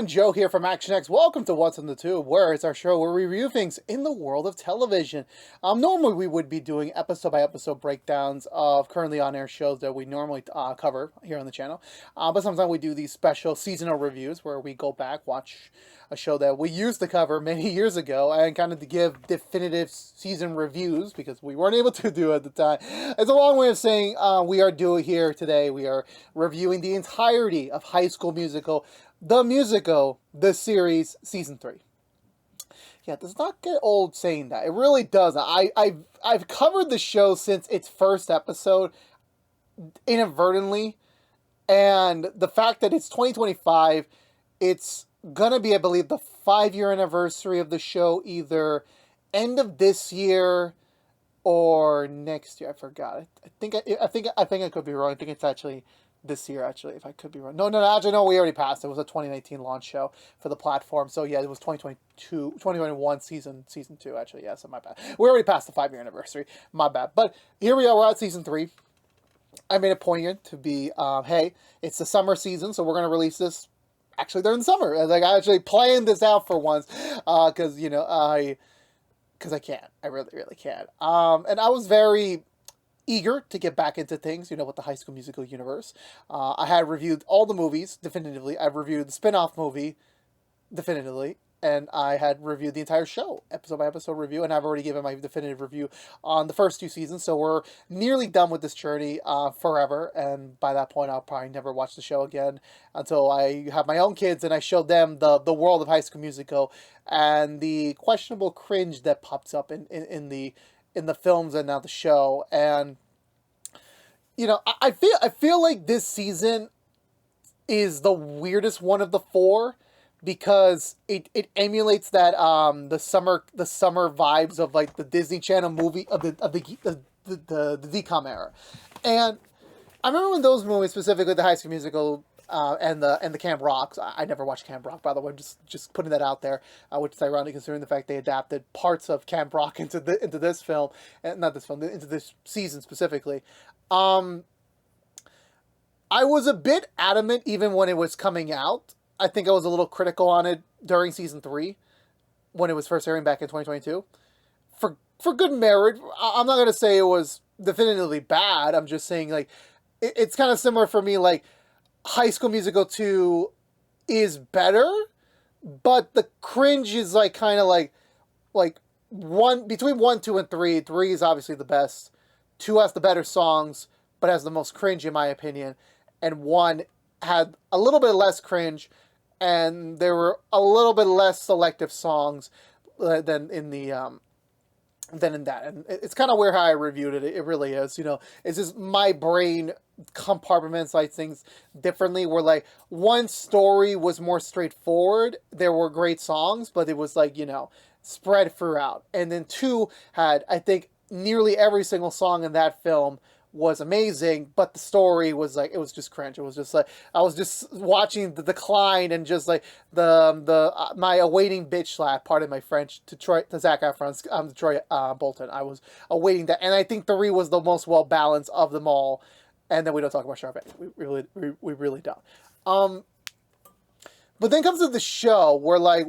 everyone, Joe here from ActionX. Welcome to What's on the Tube, where it's our show where we review things in the world of television. Normally we would be doing episode-by-episode breakdowns of currently on-air shows that we normally cover here on the channel. But sometimes we do these special seasonal reviews where we go back, watch a show that we used to cover many years ago, and kind of to give definitive season reviews, because we weren't able to do it at the time. It's a long way of saying we are doing here today. We are reviewing the entirety of High School Musical, the musical, the series, season 3. Yeah, it does not get old saying that. It really doesn't. I've covered the show since its first episode, inadvertently, and the fact that it's 2025, it's gonna be, I believe, the 5-year anniversary of the show, either end of this year or next year. I forgot. I think I could be wrong. I think it's actually this year, actually, if I could be wrong. No, actually, no, we already passed. It was a 2019 launch show for the platform. So, yeah, it was 2021 season 2, actually. Yeah, so my bad. We already passed the 5-year anniversary. My bad. But here we are. We're at season 3. I made it poignant to be, hey, it's the summer season, so we're going to release this actually during the summer. Like, I actually planned this out for once because, because I can. I really, really can. And I was very eager to get back into things, with the High School Musical universe. I had reviewed all the movies definitively. I've reviewed the spin-off movie definitively, and I had reviewed the entire show, episode by episode review, and I've already given my definitive review on the first 2 seasons, so we're nearly done with this journey forever, and by that point I'll probably never watch the show again until I have my own kids and I show them the world of High School Musical and the questionable cringe that pops up in the films and now the show. And I feel like this season is the weirdest one of the 4 because it emulates that the summer vibes of like the Disney Channel movie of the DCOM era. And I remember when those movies, specifically the High School Musical and the Camp Rock. I never watched Camp Rock, by the way. Just putting that out there, which is ironic considering the fact they adapted parts of Camp Rock into this film, and not this film, into this season specifically. I was a bit adamant even when it was coming out. I think I was a little critical on it during season 3 when it was first airing back in 2022. For good merit. I'm not gonna say it was definitively bad. I'm just saying like it's kind of similar for me. Like High School Musical 2 is better, but the cringe is like kind of like between 1, 2, and 3. 3 is obviously the best. 2 has the better songs, but has the most cringe in my opinion. And 1 had a little bit less cringe, and there were a little bit less selective songs than in that. And it's kind of weird how I reviewed it. It really is. It's just my brain compartmentalizes things differently, where like 1 story was more straightforward. There were great songs, but it was like, spread throughout. And then 2 had, I think, nearly every single song in that film was amazing, but the story was like, it was just cringe. It was just like, I was just watching the decline and just like my awaiting bitch slap, pardon my French, to Zac Efron's Troy Bolton. I was awaiting that, and I think 3 was the most well balanced of them all. And then we don't talk about Sharpay. We really don't. But then comes to the show where like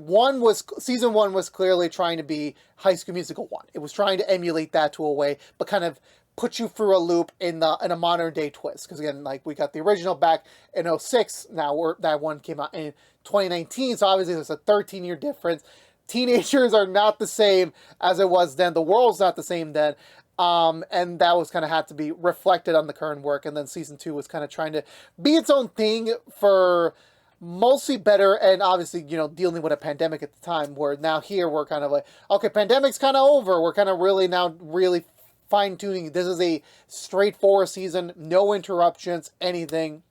season 1 was clearly trying to be High School Musical 1. It was trying to emulate that to a way, but kind of put you through a loop in a modern day twist. Because again, like we got the original back in 2006. Now that one came out in 2019. So obviously there's a 13-year difference. Teenagers are not the same as it was then. The world's not the same then. And that was kind of had to be reflected on the current work. And then season 2 was kind of trying to be its own thing for mostly better, and obviously, dealing with a pandemic at the time, where now here we're kind of like, okay, pandemic's kind of over. We're kind of really fine-tuning. This is a straightforward season, no interruptions, anything.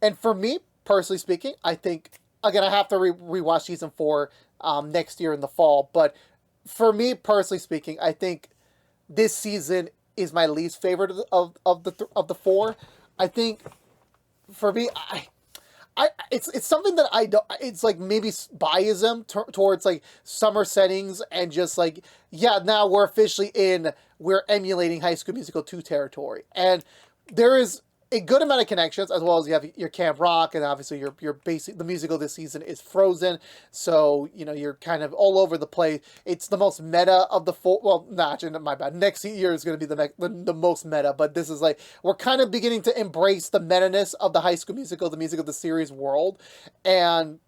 And for me, personally speaking, I think, again, I have to rewatch season 4 next year in the fall, but for me, personally speaking, I think this season is my least favorite of the 4. I think, for me, it's something that I don't. It's like maybe biasm towards like summer settings, and just like, yeah, now we're emulating High School Musical 2 territory, and there is a good amount of connections, as well as you have your Camp Rock, and obviously your basic, the musical this season is Frozen, so you know you're kind of all over the place. It's the most meta of the full. Well, not my bad. Next year is going to be the most meta, but this is like we're kind of beginning to embrace the meta-ness of the High School Musical, the musical, the series world, and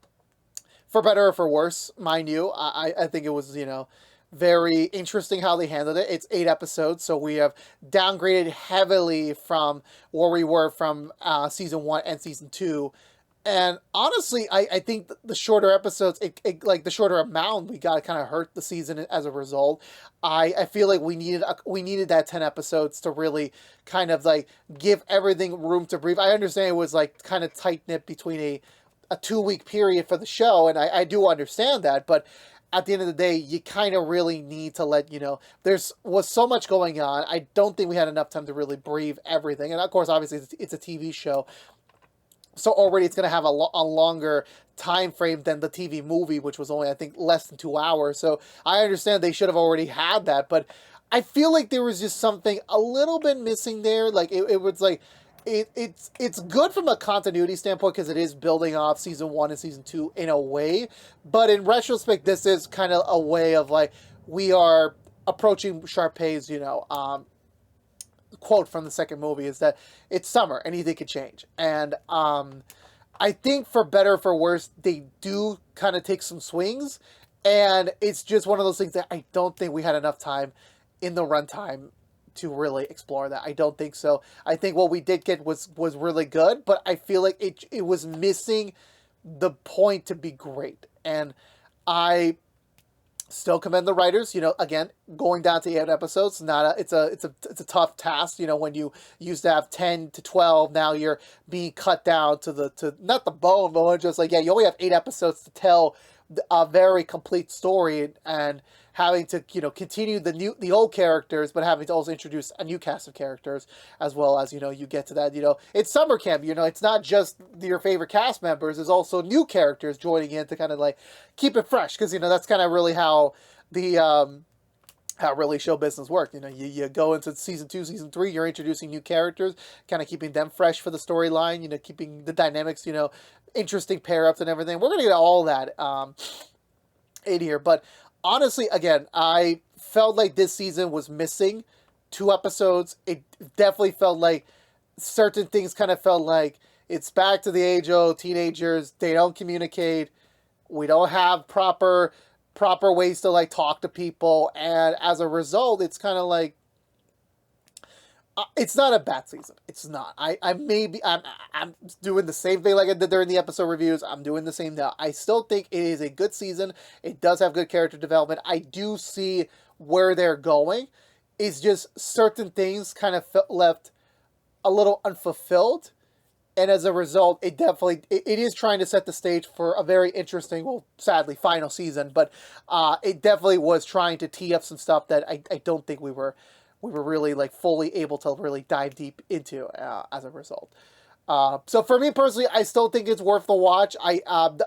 for better or for worse, mind you, I think it was, you know, very interesting how they handled it. It's 8 episodes, so we have downgraded heavily from where we were from season 1 and season 2. And honestly, I think the shorter episodes, like the shorter amount, we got kind of hurt the season as a result. I feel like we needed that 10 episodes to really kind of like give everything room to breathe. I understand it was like kind of tight knit between a 2-week period for the show, and I do understand that, but at the end of the day, you kind of really need to let, you know, was so much going on. I don't think we had enough time to really breathe everything. And of course, obviously, it's a TV show, so already it's going to have a longer time frame than the TV movie, which was only, I think, less than 2 hours. So I understand they should have already had that, but I feel like there was just something a little bit missing there. Like, it was like, it's good from a continuity standpoint because it is building off season 1 and season 2 in a way, but in retrospect, this is kind of a way of like we are approaching Sharpay's, you know, quote from the second movie is that it's summer, anything could change, and I think for better or for worse, they do kind of take some swings, and it's just one of those things that I don't think we had enough time in the runtime to really explore that. I don't think so. I think what we did get was really good, but I feel like it was missing the point to be great. And I still commend the writers. You know, again, going down to 8 episodes, it's a tough task. You know, when you used to have 10 to 12, now you're being cut down to not the bone, but just like, yeah, you only have 8 episodes to tell a very complete story, and having to, you know, continue the old characters, but having to also introduce a new cast of characters, as well as, you know, you get to that, you know, it's summer camp, you know, it's not just your favorite cast members, there's also new characters joining in to kind of like keep it fresh, because, you know, that's kind of really how the how really show business works. You know, you go into season 2, season 3, you're introducing new characters, kind of keeping them fresh for the storyline, you know, keeping the dynamics, you know, interesting pair-ups and everything. We're going to get all that in here, but honestly, again, I felt like this season was missing 2 episodes. It definitely felt like certain things kind of felt like it's back to the age-old teenagers. They don't communicate. We don't have proper ways to like talk to people, and as a result, it's kind of like it's not a bad season. It's not. I'm doing the same thing like I did during the episode reviews. I'm doing the same now. I still think it is a good season. It does have good character development. I do see where they're going. It's just certain things kind of left a little unfulfilled. And as a result, it is trying to set the stage for a very interesting, well, sadly, final season. But it definitely was trying to tee up some stuff that I don't think we were really like fully able to really dive deep into as a result. So for me personally, I still think it's worth the watch. I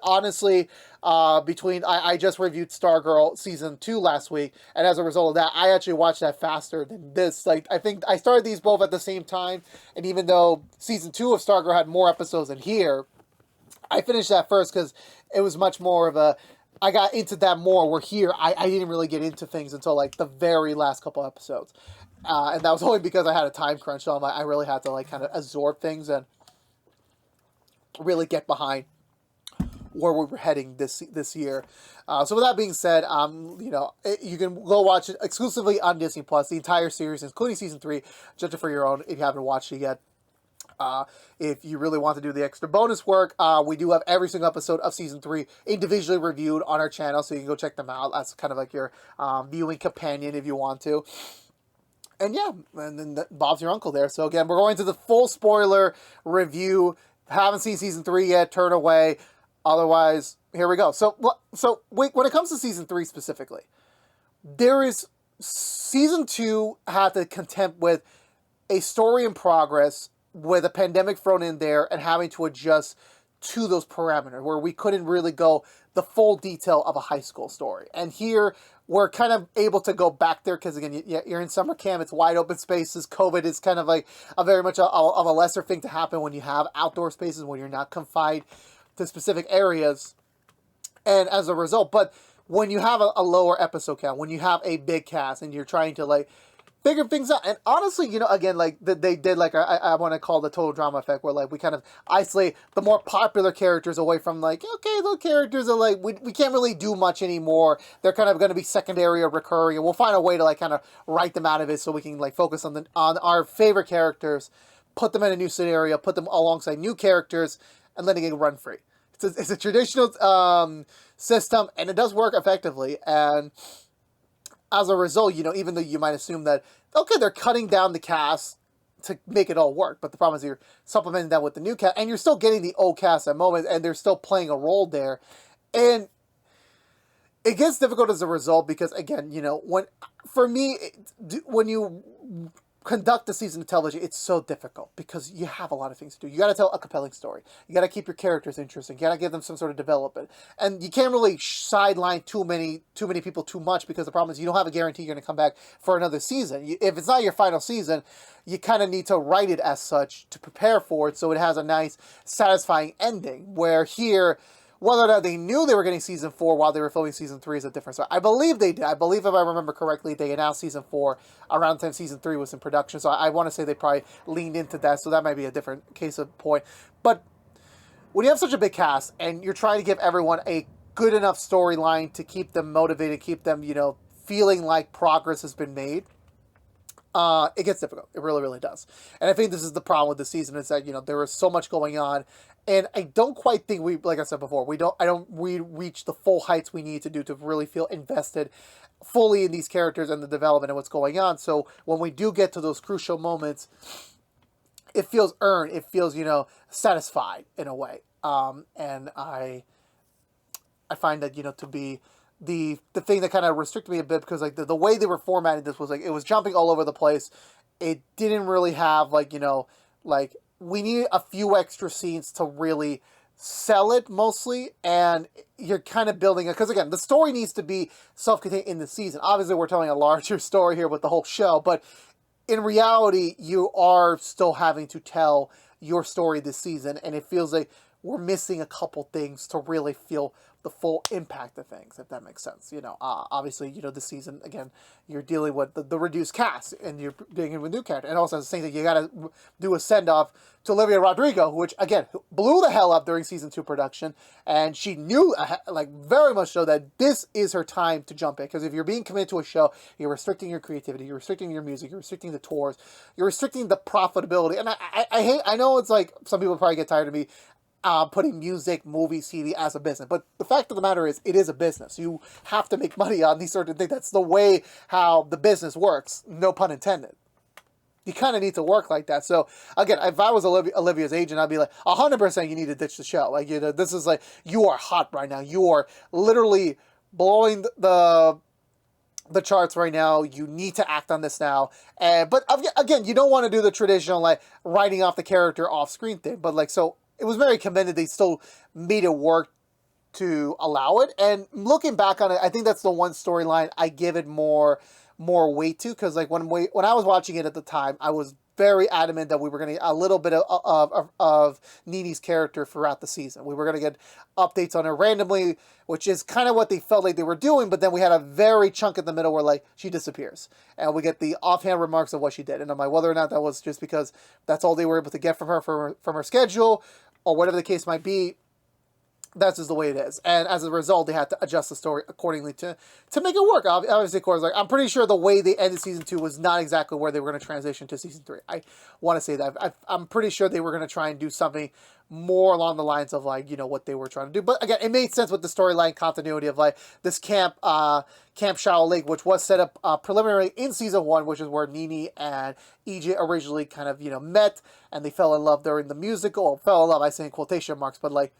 honestly, I just reviewed Stargirl season 2 last week, and as a result of that, I actually watched that faster than this. Like, I think I started these both at the same time, and even though season 2 of Stargirl had more episodes than here, I finished that first because it was much more of a, I got into that more, where here, I didn't really get into things until like the very last couple episodes. And that was only because I had a time crunch, so I really had to like kind of absorb things and really get behind where we were heading this year. So with that being said, you know, you can go watch it exclusively on Disney Plus, the entire series, including season 3. Judge it for your own if you haven't watched it yet. If you really want to do the extra bonus work, we do have every single episode of season 3 individually reviewed on our channel, so you can go check them out. That's kind of like your viewing companion if you want to. And yeah, and then Bob's your uncle there. So again, we're going to the full spoiler review. Haven't seen season 3 yet, turn away. Otherwise, here we go. So when it comes to season 3 specifically, season 2 had to contend with a story in progress with a pandemic thrown in there and having to adjust to those parameters, where we couldn't really go the full detail of a high school story. And here we're kind of able to go back there because, again, you're in summer camp. It's wide open spaces. COVID is kind of like a very much of a lesser thing to happen when you have outdoor spaces, when you're not confined to specific areas. And as a result, but when you have a lower episode count, when you have a big cast and you're trying to like figure things out, and honestly, you know, again, like they did like I want to call the total drama effect, where like we kind of isolate the more popular characters away from like, okay, those characters are like we can't really do much anymore. They're kind of going to be secondary or recurring, and we'll find a way to like kind of write them out of it so we can like focus on our favorite characters, put them in a new scenario, put them alongside new characters, and letting it run free. It's a traditional system, and it does work effectively. And as a result, you know, even though you might assume that, okay, they're cutting down the cast to make it all work, but the problem is you're supplementing that with the new cast, and you're still getting the old cast at moments, and they're still playing a role there. And it gets difficult as a result because, again, you know, when you conduct a season of television, it's so difficult because you have a lot of things to do. You got to tell a compelling story. You got to keep your characters interesting. You got to give them some sort of development, and you can't really sideline too many people too much because the problem is you don't have a guarantee you're going to come back for another season. If it's not your final season, you kind of need to write it as such to prepare for it, so it has a nice, satisfying ending. Where here, whether or not they knew they were getting season 4 while they were filming season 3 is a different story. I believe they did. I believe, if I remember correctly, they announced season 4 around the time season 3 was in production. So I want to say they probably leaned into that. So that might be a different case of point. But when you have such a big cast and you're trying to give everyone a good enough storyline to keep them motivated, keep them, you know, feeling like progress has been made, it gets difficult. It really, really does. And I think this is the problem with the season, is that, you know, there was so much going on. And I don't quite think like I said before, we reach the full heights we need to do to really feel invested fully in these characters and the development and what's going on. So when we do get to those crucial moments, it feels earned. It feels, you know, satisfied in a way. And I find that, you know, to be the thing that kind of restricted me a bit, because like the way they were formatting this was like, it was jumping all over the place. It didn't really have like, you know, like, we need a few extra scenes to really sell it mostly, and you're kind of building it, because again, the story needs to be self-contained in the season. Obviously, we're telling a larger story here with the whole show, but in reality, you are still having to tell your story this season, and it feels like we're missing a couple things to really feel the full impact of things, if that makes sense. You know, obviously, you know, this season, again, you're dealing with the reduced cast, and you're dealing with new character, and also the same thing, you got to do a send-off to Olivia Rodrigo, which, again, blew the hell up during season 2 production, and she knew, like, very much so, that this is her time to jump in, because if you're being committed to a show, you're restricting your creativity, you're restricting your music, you're restricting the tours, you're restricting the profitability, and I know it's like, some people probably get tired of me putting music, movies, TV as a business. But the fact of the matter is, it is a business. You have to make money on these sort of things. That's the way how the business works. No pun intended. You kind of need to work like that. So, again, if I was Olivia's agent, I'd be like, 100% you need to ditch the show. Like, you know, this is like, you are hot right now. You are literally blowing the charts right now. You need to act on this now. But again, you don't want to do the traditional, like, writing off the character off-screen thing. But, like, so it was very commended they still made it work to allow it. And looking back on it, I think that's the one storyline I give it more weight to, because like when I was watching it at the time, I was very adamant that we were going to get a little bit of Nini's character throughout the season. We were going to get updates on her randomly, which is kind of what they felt like they were doing, but then we had a very chunk in the middle where like she disappears, and we get the offhand remarks of what she did. And I'm like, whether or not that was just because that's all they were able to get from her from her schedule, or whatever the case might be, that's just the way it is. And as a result, they had to adjust the story accordingly to make it work. Obviously, of course, like, I'm pretty sure the way they ended season 2 was not exactly where they were going to transition to season 3. I want to say that. I'm pretty sure they were going to try and do something more along the lines of, like, you know, what they were trying to do. But again, it made sense with the storyline continuity of, like, this Camp Shadow Lake, which was set up preliminary in season 1, which is where Nini and EJ originally kind of, you know, met, and they fell in love during the musical. Fell in love, I say in quotation marks, but, like,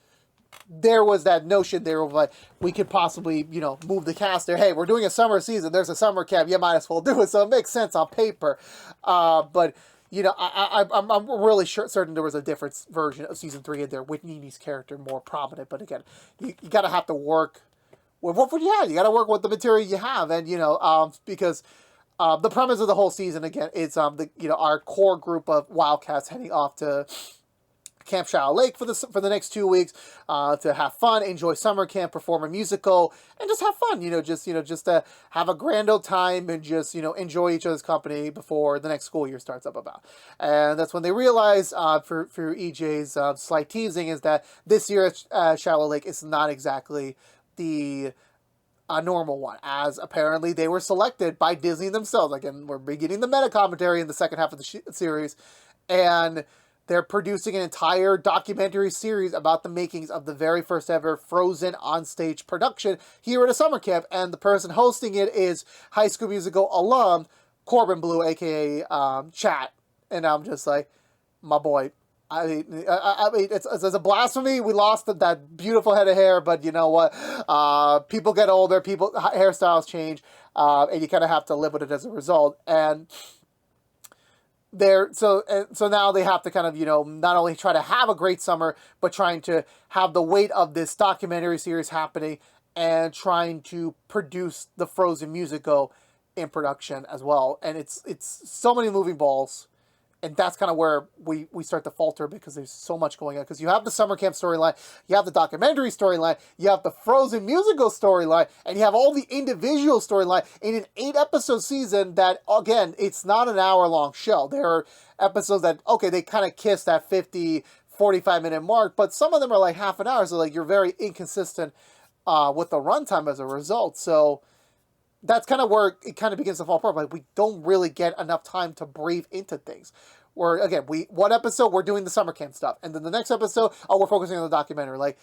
there was that notion there of like, we could possibly, you know, move the cast there. Hey, we're doing a summer season. There's a summer camp. You might as well do it. So it makes sense on paper. But I'm really certain there was a different version of season 3 in there with Nini's character more prominent. But again, you gotta have to work with what you have. You gotta work with the material you have, and because the premise of the whole season again is our core group of Wildcats heading off to Camp Shadow Lake for the next 2 weeks to have fun, enjoy summer camp, perform a musical, and just have fun. Just to have a grand old time and just enjoy each other's company before the next school year starts up about. And that's when they realize for EJ's slight teasing is that this year at Shadow Lake is not exactly the a normal one, as apparently they were selected by Disney themselves. Again, we're beginning the meta commentary in the second half of the series, and they're producing an entire documentary series about the makings of the very first ever Frozen onstage production here at a summer camp, and the person hosting it is High School Musical alum Corbin Blue, aka Chat, and I'm just like, my boy. I mean, it's a blasphemy. We lost that beautiful head of hair, but you know what? People get older, hairstyles change, and you kind of have to live with it as a result. And so now they have to kind of not only try to have a great summer, but trying to have the weight of this documentary series happening and trying to produce the Frozen musical in production as well. And it's so many moving balls. And that's kind of where we start to falter because there's so much going on. Because you have the summer camp storyline, you have the documentary storyline, you have the Frozen musical storyline, and you have all the individual storyline in an 8-episode season that, again, it's not an hour-long show. There are episodes that, okay, they kind of kiss that 50, 45-minute mark, but some of them are like half an hour, so like you're very inconsistent with the runtime as a result. So that's kind of where it kind of begins to fall apart. Like, we don't really get enough time to breathe into things. Where, again, one episode, we're doing the summer camp stuff. And then the next episode, we're focusing on the documentary. Like,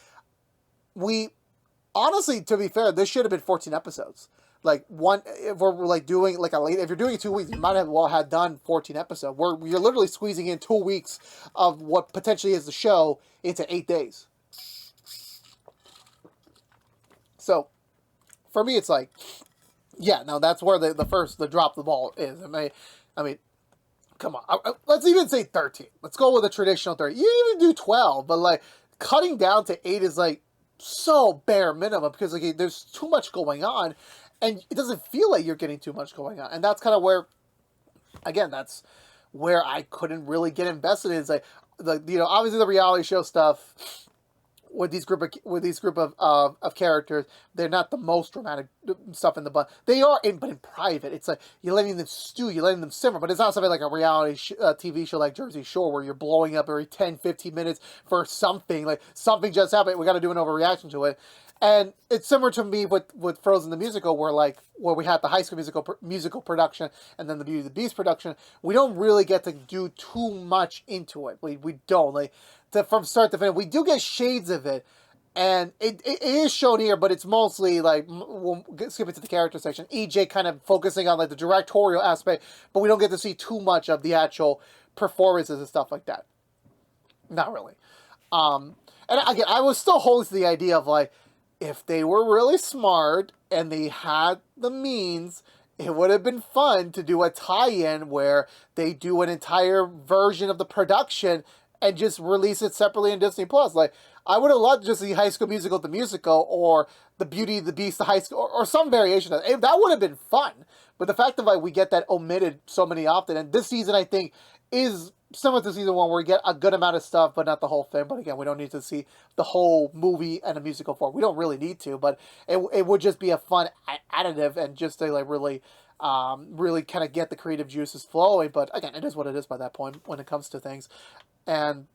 honestly, to be fair, this should have been 14 episodes. Like, if we're like doing, like, if you're doing it 2 weeks, you might have had done 14 episodes. You're literally squeezing in 2 weeks of what potentially is the show into 8 days. So, for me, it's like, yeah, no, that's where the drop the ball is. I mean, come on. Let's even say 13. Let's go with a traditional 30. You can even do 12, but like cutting down to 8 is like so bare minimum because like there's too much going on, and it doesn't feel like you're getting too much going on. And that's kind of where, again, that's where I couldn't really get invested in. It's like obviously the reality show stuff. With these group of characters, they're not the most dramatic stuff in the bunch. They are, but in private, it's like you're letting them stew, you're letting them simmer. But it's not something like a reality TV show like Jersey Shore where you're blowing up every 10, 15 minutes for something. Like, something just happened, we got to do an overreaction to it. And it's similar to me with Frozen the musical, where we had the High School musical production and then the Beauty and the Beast production. We don't really get to do too much into it. We don't from start to finish. We do get shades of it, and it is shown here, but it's mostly like, we'll skip it to the character section. EJ kind of focusing on like the directorial aspect, but we don't get to see too much of the actual performances and stuff like that. Not really. And again, I was still holding to the idea of like, if they were really smart and they had the means, it would have been fun to do a tie-in where they do an entire version of the production and just release it separately on Disney+. Like, I would have loved to just see High School Musical, the musical, or the Beauty and the Beast, the high school, or some variation of it. That would have been fun. But the fact that like we get that omitted so many often, and this season I think is similar to season 1 where we get a good amount of stuff, but not the whole thing. But again, we don't need to see the whole movie and a musical form. We don't really need to, but it would just be a fun additive and just to like really kind of get the creative juices flowing. But again, it is what it is by that point when it comes to things. And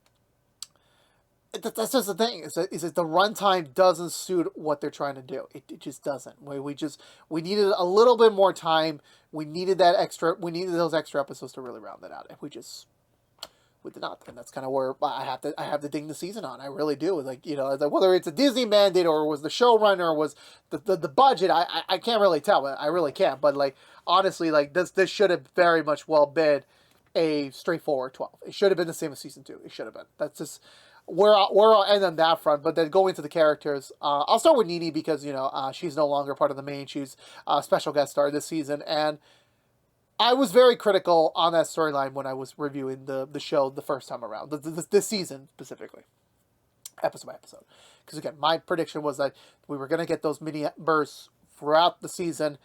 that's just the thing, is that the runtime doesn't suit what they're trying to do. It just doesn't. We needed a little bit more time. We needed those extra episodes to really round that out. And we did not. And that's kind of where I have to ding the season on. I really do. Like, whether it's a Disney mandate or was the showrunner or was the budget, I can't really tell. I really can't. But like, honestly, like this should have very much well been a straightforward 12. It should have been the same as season 2. It should have been. That's just where I'll end on that front. But then going into the characters, I'll start with Nini because she's no longer part of the main. She's a special guest star this season, and I was very critical on that storyline when I was reviewing the show the first time around, this season specifically, episode by episode. Because again, my prediction was that we were going to get those mini bursts throughout the season,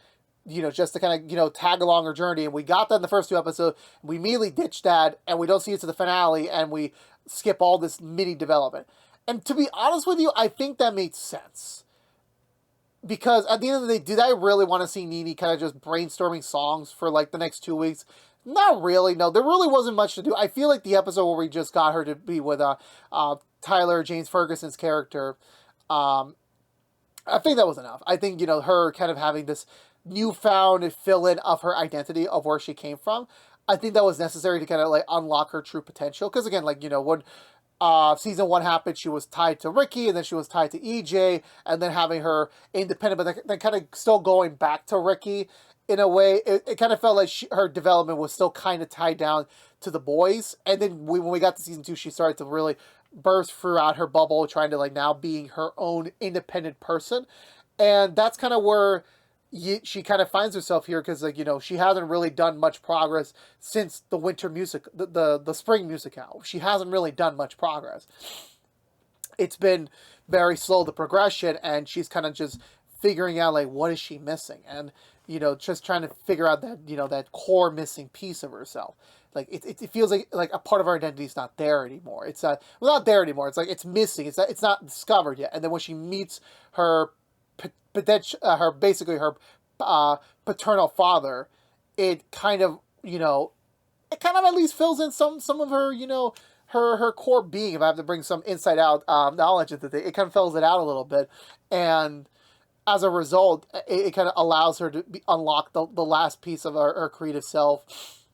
just to kind of, tag along our journey. And we got that in the first 2 episodes. We immediately ditched that, and we don't see it to the finale, and we skip all this mini development. And to be honest with you, I think that made sense. Because at the end of the day, did I really want to see Nene kind of just brainstorming songs for like the next 2 weeks? Not really. No, there really wasn't much to do. I feel like the episode where we just got her to be with Tyler James Ferguson's character, I think that was enough. I think, her kind of having this newfound fill-in of her identity of where she came from, I think that was necessary to kind of like unlock her true potential. Because again, like, when season 1 happened, she was tied to Ricky, and then she was tied to EJ, and then having her independent, but then kind of still going back to Ricky in a way. It kind of felt like her development was still kind of tied down to the boys. And then when we got to season 2, she started to really burst throughout her bubble, trying to like now being her own independent person. And that's kind of where she kind of finds herself here, because like, she hasn't really done much progress since the winter music, the spring musicale. She hasn't really done much progress. It's been very slow, the progression, and she's kind of just figuring out like what is she missing, and just trying to figure out that that core missing piece of herself. Like it feels like a part of her identity is not there anymore. It's not there anymore. It's like it's missing. It's not discovered yet. And then when she meets her paternal father, it kind of at least fills in some of her her core being. If I have to bring some inside out knowledge into it kind of fills it out a little bit, and as a result, it kind of allows her to unlock the last piece of her creative self,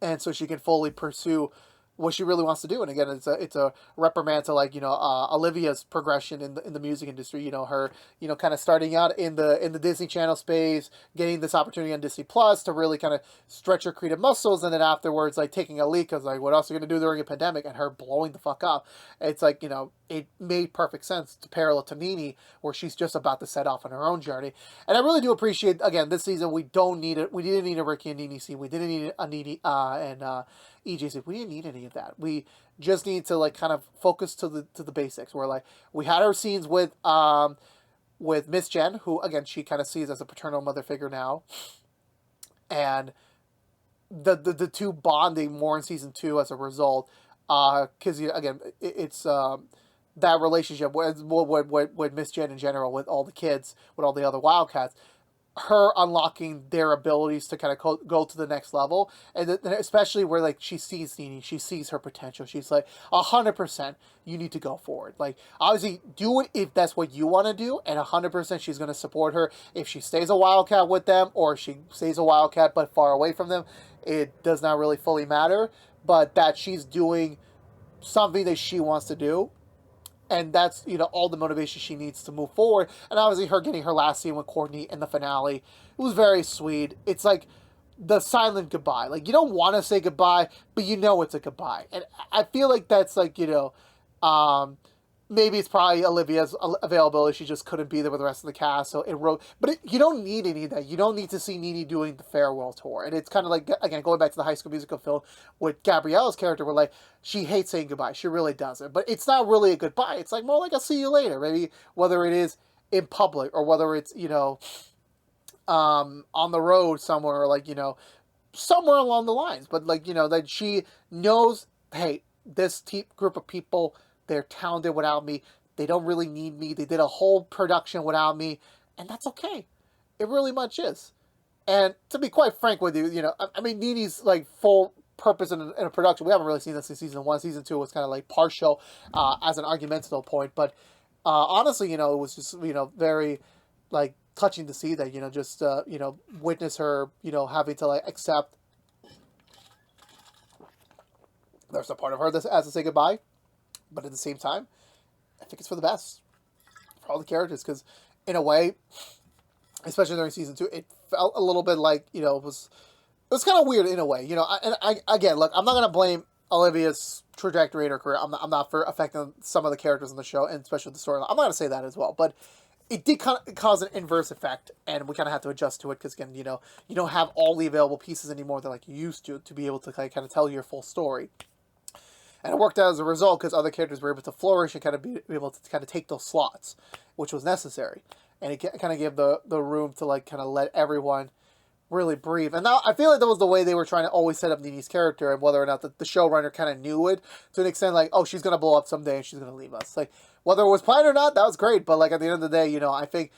and so she can fully pursue what she really wants to do. And again, it's a reprimand to like Olivia's progression in the music industry. Her kind of starting out in the Disney Channel space, getting this opportunity on Disney Plus to really kind of stretch her creative muscles, and then afterwards like taking a leak, because like what else are you gonna do during a pandemic, and her blowing the fuck up. It's like it made perfect sense to parallel to Nene, where she's just about to set off on her own journey. And I really do appreciate, again, this season we don't need it. We didn't need a Ricky and Nene scene. We didn't need a Nene and EJ scene. We didn't need any of that. We just need to like kind of focus to the basics. Where like we had our scenes with Miss Jen, who again she kind of sees as a paternal mother figure now, and the two bonding more in season 2 as a result. Because again, it's that relationship with Miss Jen in general, with all the kids, with all the other Wildcats, her unlocking their abilities to kind of go to the next level, and especially where like she sees Nene, she sees her potential. She's like 100%. You need to go forward. Like obviously, do it if that's what you want to do, and 100% she's going to support her if she stays a Wildcat with them, or if she stays a Wildcat but far away from them. It does not really fully matter, but that she's doing something that she wants to do. And that's, all the motivation she needs to move forward. And obviously her getting her last scene with Courtney in the finale, it was very sweet. It's like the silent goodbye. Like, you don't want to say goodbye, but it's a goodbye. And I feel like that's like, maybe it's probably Olivia's availability. She just couldn't be there with the rest of the cast. So you don't need any of that. You don't need to see Nene doing the farewell tour. And it's kind of like, again, going back to the High School Musical film with Gabrielle's character, where like, she hates saying goodbye. She really doesn't. But it's not really a goodbye. It's like more like a see you later. Maybe whether it is in public or whether it's, on the road somewhere, or like, somewhere along the lines. But like, that she knows, hey, this group of people, they're talented without me. They don't really need me. They did a whole production without me. And that's okay. It really much is. And to be quite frank with you, I mean, Nene's like full purpose in a production. We haven't really seen this in season 1. Season 2 was kind of like partial as an argumentative point. But honestly, it was just, very like touching to see that, just, witness her, having to like accept there's a part of her that has to say goodbye. But at the same time, I think it's for the best for all the characters, because in a way, especially during season 2, it felt a little bit like, it was kind of weird in a way, again, look, I'm not going to blame Olivia's trajectory in her career. I'm not for affecting some of the characters in the show, and especially the storyline. I'm not going to say that as well, but it did kind of cause an inverse effect, and we kind of had to adjust to it because, again, you don't have all the available pieces anymore that like you used to be able to kind of tell your full story. And it worked out as a result because other characters were able to flourish and kind of be able to kind of take those slots, which was necessary. And it kind of gave the room to like kind of let everyone really breathe. And now I feel like that was the way they were trying to always set up Nini's character, and whether or not the showrunner kind of knew it to an extent, like, oh, she's going to blow up someday and she's going to leave us. Like, whether it was planned or not, that was great. But like at the end of the day, I think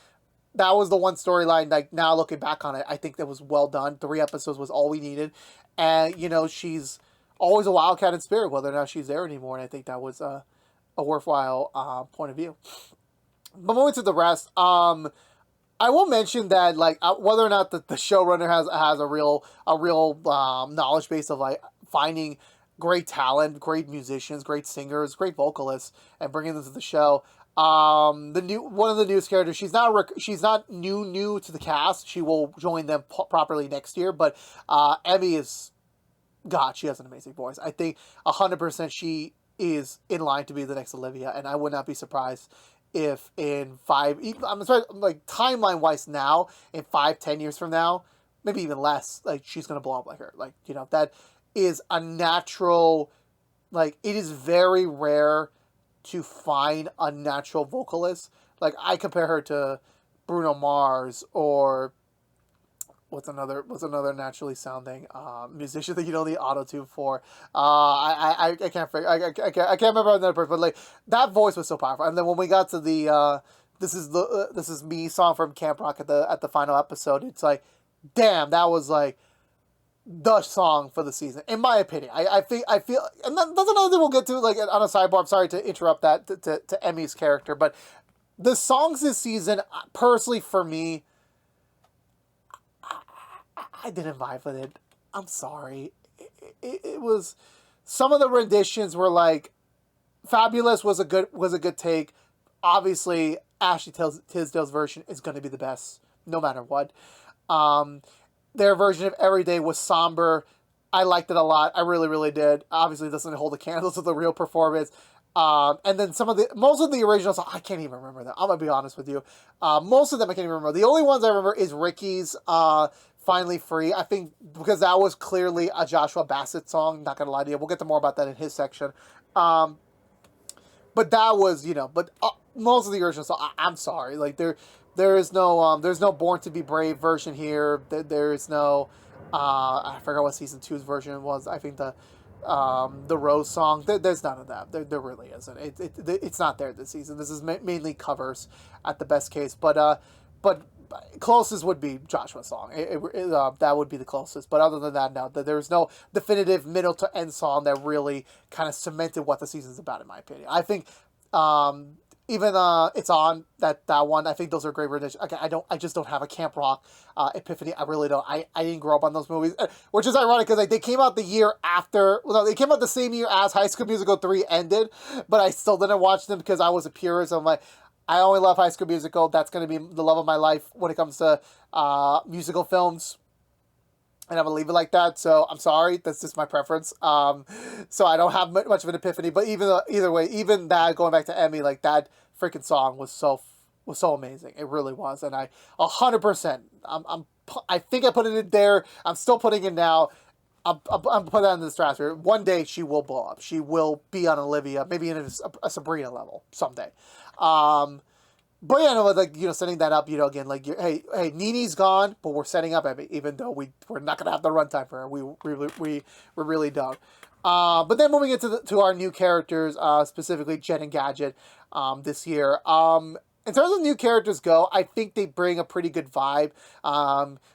that was the one storyline, like now looking back on it, I think that was well done. 3 episodes was all we needed. And, she's always a wildcat in spirit, whether or not she's there anymore. And I think that was a worthwhile point of view. But moving to the rest, I will mention that, like, whether or not the showrunner has a real knowledge base of like finding great talent, great musicians, great singers, great vocalists, and bringing them to the show. One of the newest characters, she's not new to the cast. She will join them properly next year. But Emmy is, God, she has an amazing voice. I think 100% she is in line to be the next Olivia, and I would not be surprised if in 5, I'm sorry, like timeline-wise now, in 5-10 years from now, maybe even less, like she's gonna blow up like her. Like, that is a natural, like, it is very rare to find a natural vocalist. Like, I compare her to Bruno Mars, or what's another naturally sounding musician that you don't need auto-tune for. I can't figure, I can't remember another person, but like that voice was so powerful. And then when we got to the this is me song from Camp Rock at the final episode, it's like, damn, that was like the song for the season, in my opinion. I feel, and that's another thing we'll get to, like, on a sidebar. I'm sorry to interrupt that to Emmy's character, but the songs this season, personally for me, I didn't vibe with it. I'm sorry. It was, some of the renditions were like, Fabulous was a good take. Obviously, Ashley Tisdale's version is going to be the best, no matter what. Their version of Everyday was somber. I liked it a lot. I really, really did. Obviously, it doesn't hold a candle to the real performance. And then most of the originals, I can't even remember them. I'm going to be honest with you. Most of them I can't even remember. The only ones I remember is Ricky's Finally Free. I think because that was clearly a Joshua Bassett song. Not going to lie to you. We'll get to more about that in his section. But that was, but most of the originals, so I'm sorry. Like, there's no Born to Be Brave version here. There is no, I forgot what season 2's version was. I think the Rose song. There's none of that. There really isn't. It's not there this season. This is mainly covers at the best case. But closest would be Joshua's song. That would be the closest. But other than that, no. There's no definitive middle to end song that really kind of cemented what the season's about, in my opinion. I think even It's On, that one, I think those are great renditions. Okay, I just don't have a Camp Rock epiphany. I really don't. I didn't grow up on those movies, which is ironic because they came out the year after. Well, no, they came out the same year as High School Musical 3 ended, but I still didn't watch them because I was a purist. I'm like, I only love High School Musical. That's going to be the love of my life when it comes to musical films. And I'm going to leave it like that. So I'm sorry. That's just my preference. So I don't have much of an epiphany. But either way, even that, going back to Emmy, like that freaking song was so amazing. It really was. And 100%, I think I put it in there. I'm still putting it now. I'm putting that in the stratosphere. One day she will blow up. She will be on Olivia, maybe in a Sabrina level someday. But yeah, no, like, setting that up, again, like, hey, Nini's gone, but we're setting up Emmy, even though we're not gonna have the runtime for her. We really don't. But then moving into to our new characters, specifically Jet and Gadget, this year. In terms of new characters go, I think they bring a pretty good vibe.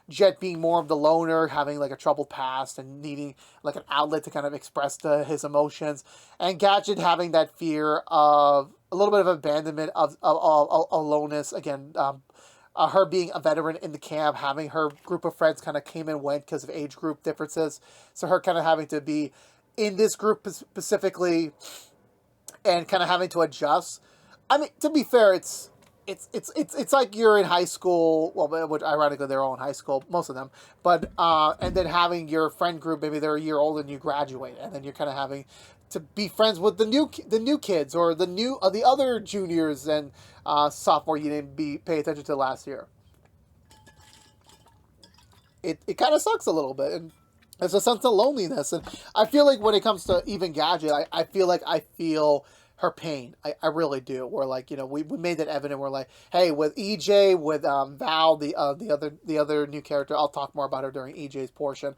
Jet being more of the loner, having like a troubled past and needing like an outlet to kind of express his emotions. And Gadget having that fear of a little bit of abandonment, of aloneness. Again, her being a veteran in the camp, having her group of friends kind of came and went because of age group differences. So her kind of having to be in this group specifically and kind of having to adjust. I mean, to be fair, it's like you're in high school, well, which ironically they're all in high school, most of them, but and then having your friend group, maybe they're a year older than you graduate, and then you're kind of having to be friends with the new kids or the other juniors and sophomore you didn't pay attention to last year. It kind of sucks a little bit, and there's a sense of loneliness. And I feel like when it comes to even Gadget, I feel like I feel her pain. I really do. We're like, we made that evident. We're like, hey, with EJ, with Val, the other new character, I'll talk more about her during EJ's portion.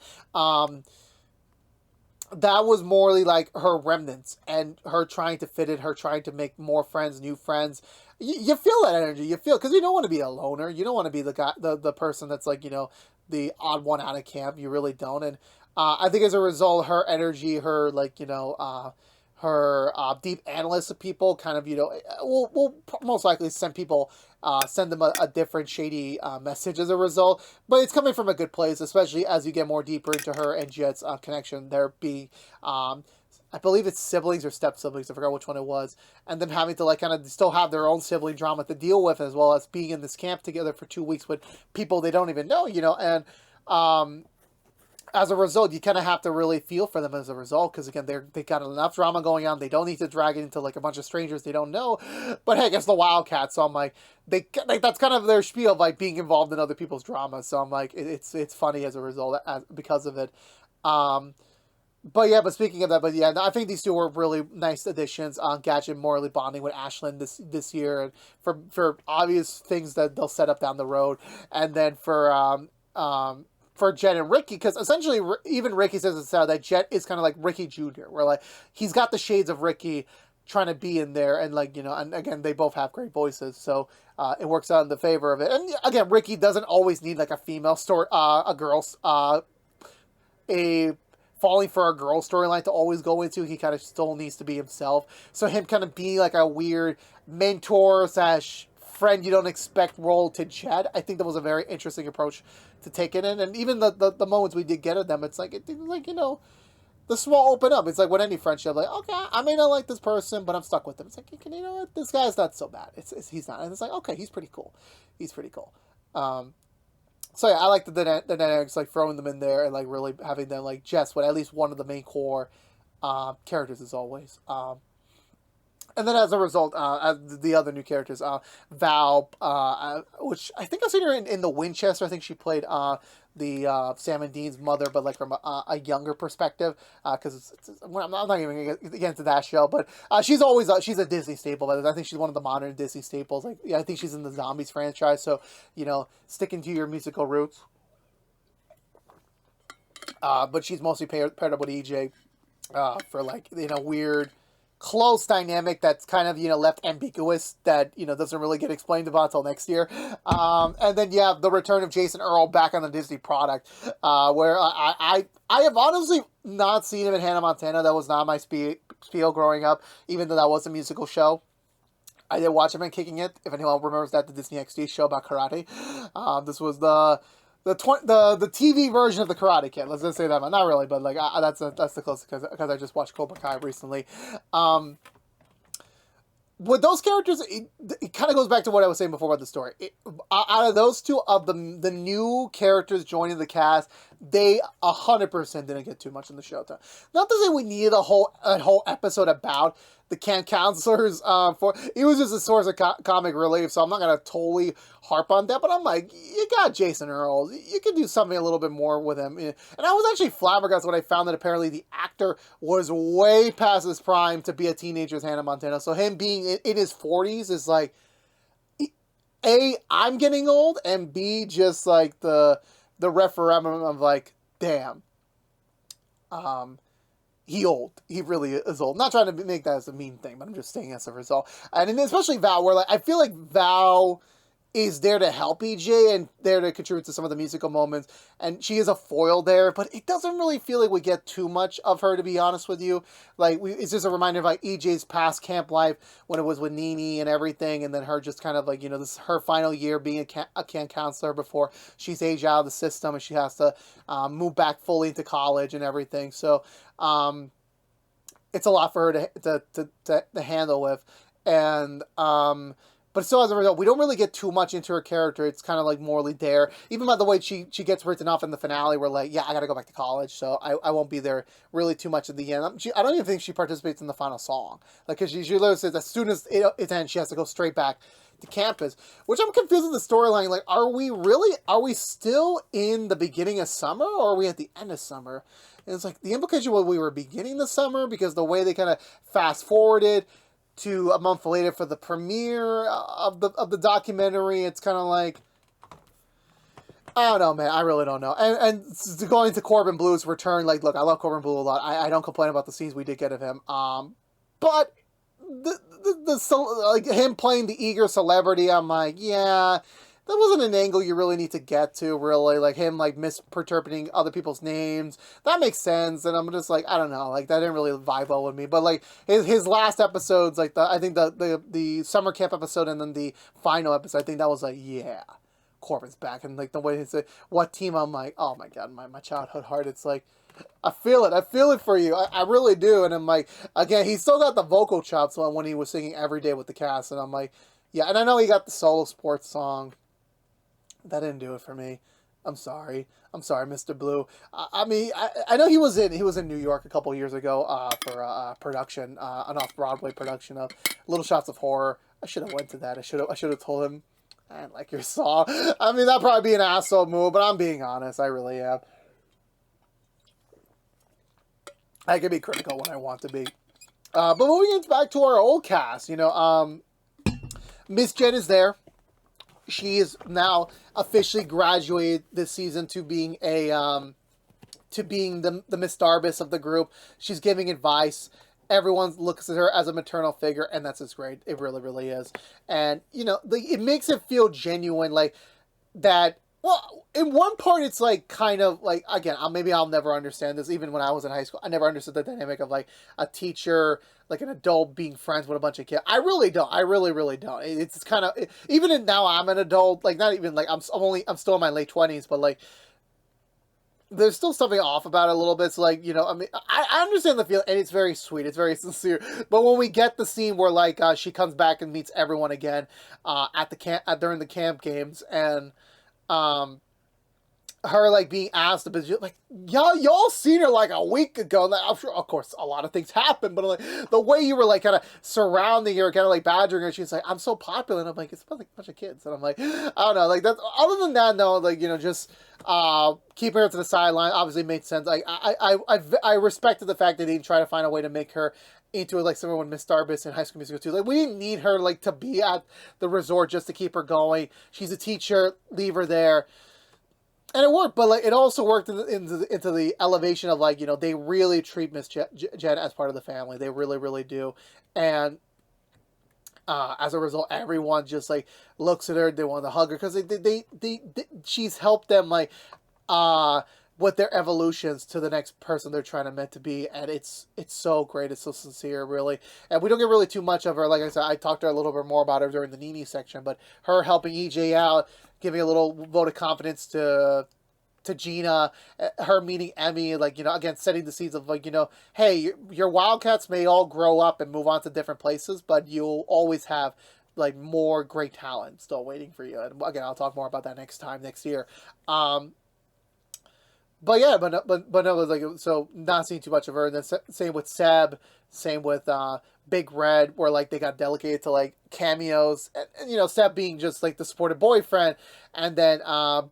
That was morely like her remnants and her trying to fit in, her trying to make more friends, new friends. You feel that energy. You feel, because you don't want to be a loner. You don't want to be the guy, the person that's like, the odd one out of camp. You really don't. And I think as a result, her energy, her like, her deep analysis of people kind of, will most likely send them a different shady message as a result. But it's coming from a good place, especially as you get more deeper into her and Jet's connection. There being, I believe it's siblings or step-siblings, I forgot which one it was, and then having to like kind of still have their own sibling drama to deal with, as well as being in this camp together for 2 weeks with people they don't even know, and as a result, you kind of have to really feel for them as a result, because again, they got enough drama going on. They don't need to drag it into like a bunch of strangers they don't know. But hey, it's the Wildcats, so I'm like, that's kind of their spiel of like being involved in other people's drama. So I'm like, it's funny as a result because of it. But speaking of that, I think these two were really nice additions. Gadget morally bonding with Ashlyn this year, and for obvious things that they'll set up down the road, and then for Jet and Ricky, because essentially even Ricky says it's that Jet is kind of like Ricky Jr., where like he's got the shades of Ricky trying to be in there, and like, and again, they both have great voices, so it works out in the favor of it. And again, Ricky doesn't always need like a female story, a falling for a girl storyline to always go into. He kind of still needs to be himself. So him kind of being like a weird mentor / friend you don't expect role to Jet, I think that was a very interesting approach to take it in. And even the moments we did get at them, it's like, the small open up. It's like with any friendship, like, okay, I may not like this person, but I'm stuck with them. It's like, you know what, this guy's not so bad. He's not. And it's like, okay, he's pretty cool. So yeah, I like the dynamics, like throwing them in there and like really having them like Jess with at least one of the main core characters as always. And then as a result, as the other new characters, Val, which I think I've seen her in the Winchester. I think she played the Sam and Dean's mother, but like from a younger perspective. Because I'm not even going to get into that show, but she's always she's a Disney staple. I think she's one of the modern Disney staples. Like, yeah, I think she's in the Zombies franchise. So sticking to your musical roots. But she's mostly paired up with EJ for like weird, close dynamic that's kind of left ambiguous, that doesn't really get explained about until next year. And then you have the return of Jason Earl back on the Disney product, where I have honestly not seen him in Hannah Montana. That was not my spiel growing up, even though that was a musical show. I did watch him in Kicking It, if anyone remembers that, the Disney XD show about karate. This was the TV version of the Karate Kid. Let's just say that. Not really, but like that's the closest, because I just watched Cobra Kai recently. With those characters, it kind of goes back to what I was saying before about the story. Out of those two, of the new characters joining the cast, they 100% didn't get too much in the showtime. Not to say we needed a whole episode about the camp counselors. It was just a source of comic relief, so I'm not gonna totally harp on that. But I'm like, you got Jason Earl, you could do something a little bit more with him. And I was actually flabbergasted when I found that apparently the actor was way past his prime to be a teenager as Hannah Montana. So him being in his 40s is like, A, I'm getting old, and B, just like the referendum of like, damn, he old. He really is old. Not trying to make that as a mean thing, but I'm just saying as a result. And especially Val, where like I feel like Val is there to help EJ and there to contribute to some of the musical moments, and she is a foil there, but it doesn't really feel like we get too much of her, to be honest with you. Like, it's just a reminder of like EJ's past camp life when it was with Nene and everything, and then her just kind of like, this is her final year being a camp counselor before she's aged out of the system and she has to move back fully into college and everything. So it's a lot for her to handle with. And but still, as a result, we don't really get too much into her character. It's kind of like morally there. Even by the way she gets written off in the finale, we're like, yeah, I gotta go back to college, so I won't be there really too much at the end. I don't even think she participates in the final song. Like, because she literally says as soon as it ends, she has to go straight back to campus, which I'm confused with the storyline. Like, are we still in the beginning of summer, or are we at the end of summer? And it's like, the implication was we were beginning the summer, because the way they kind of fast forwarded to a month later for the premiere of the documentary, it's kind of like, I don't know, man. I really don't know. And going to Corbin Blue's return, like, look, I love Corbin Blue a lot. I don't complain about the scenes we did get of him. But like him playing the eager celebrity, I'm like, yeah, that wasn't an angle you really need to get to, really. Like, him, like, misperterpreting other people's names. That makes sense, and I'm just like, I don't know. Like, that didn't really vibe well with me. But, like, his last episodes, like, I think the summer camp episode and then the final episode, I think that was like, yeah, Corbin's back. And, like, the way he said, what team, I'm like, oh, my God, my childhood heart, it's like, I feel it for you. I really do. And I'm like, again, he still got the vocal chops when he was singing Every Day with the cast. And I'm like, yeah. And I know he got the solo sports song. That didn't do it for me. I'm sorry, Mr. Blue. I mean, I know he was in New York a couple years ago for a production, an off-Broadway production of Little Shots of Horror. I should have went to that. I should have told him, I didn't like your song. I mean, that'd probably be an asshole move, but I'm being honest. I really am. I can be critical when I want to be. But moving back to our old cast, Miss Jen is there. She is now officially graduated this season to being the Miss Darbus of the group. She's giving advice. Everyone looks at her as a maternal figure, and that's just great. It really, really is. And, it makes it feel genuine, like, that. Well, in one part, it's like kind of like, again, maybe I'll never understand this. Even when I was in high school, I never understood the dynamic of like a teacher, like an adult being friends with a bunch of kids. I really don't. I really, really don't. It's kind of, even now I'm an adult, like not even like I'm still in my late 20s, but like there's still something off about it a little bit. So like, I mean, I understand the feel, and it's very sweet. It's very sincere. But when we get the scene where like she comes back and meets everyone again at the camp during the camp games, and her like being asked about, like, y'all seen her like a week ago. And I'm sure, of course, a lot of things happen, but like the way you were like kind of surrounding her, kind of like badgering her, she's like, I'm so popular, and I'm like, it's about like a bunch of kids, and I'm like, I don't know, like that's, other than that, no, like just keeping her to the sideline obviously made sense. Like I respected the fact that they didn't try to find a way to make her into it like someone with Miss Darbus in High School Musical 2. Like, we didn't need her like to be at the resort just to keep her going. She's a teacher, leave her there. And it worked, but like it also worked into the elevation of like, they really treat Miss Jen as part of the family. They really, really do. And as a result, everyone just like looks at her. They want to hug her because she's helped them like with their evolutions to the next person they're trying to meant to be. And it's so great. It's so sincere, really. And we don't get really too much of her. Like I said, I talked to her a little bit more about her during the Nene section, but her helping EJ out, giving a little vote of confidence to Gina, her meeting Emmy, like, again, setting the seeds of like, hey, your Wildcats may all grow up and move on to different places, but you'll always have like more great talent still waiting for you. And again, I'll talk more about that next year. But yeah, but no, like, so not seeing too much of her. And then same with Seb, same with Big Red, where like they got delegated to like cameos, and Seb being just like the supportive boyfriend, and then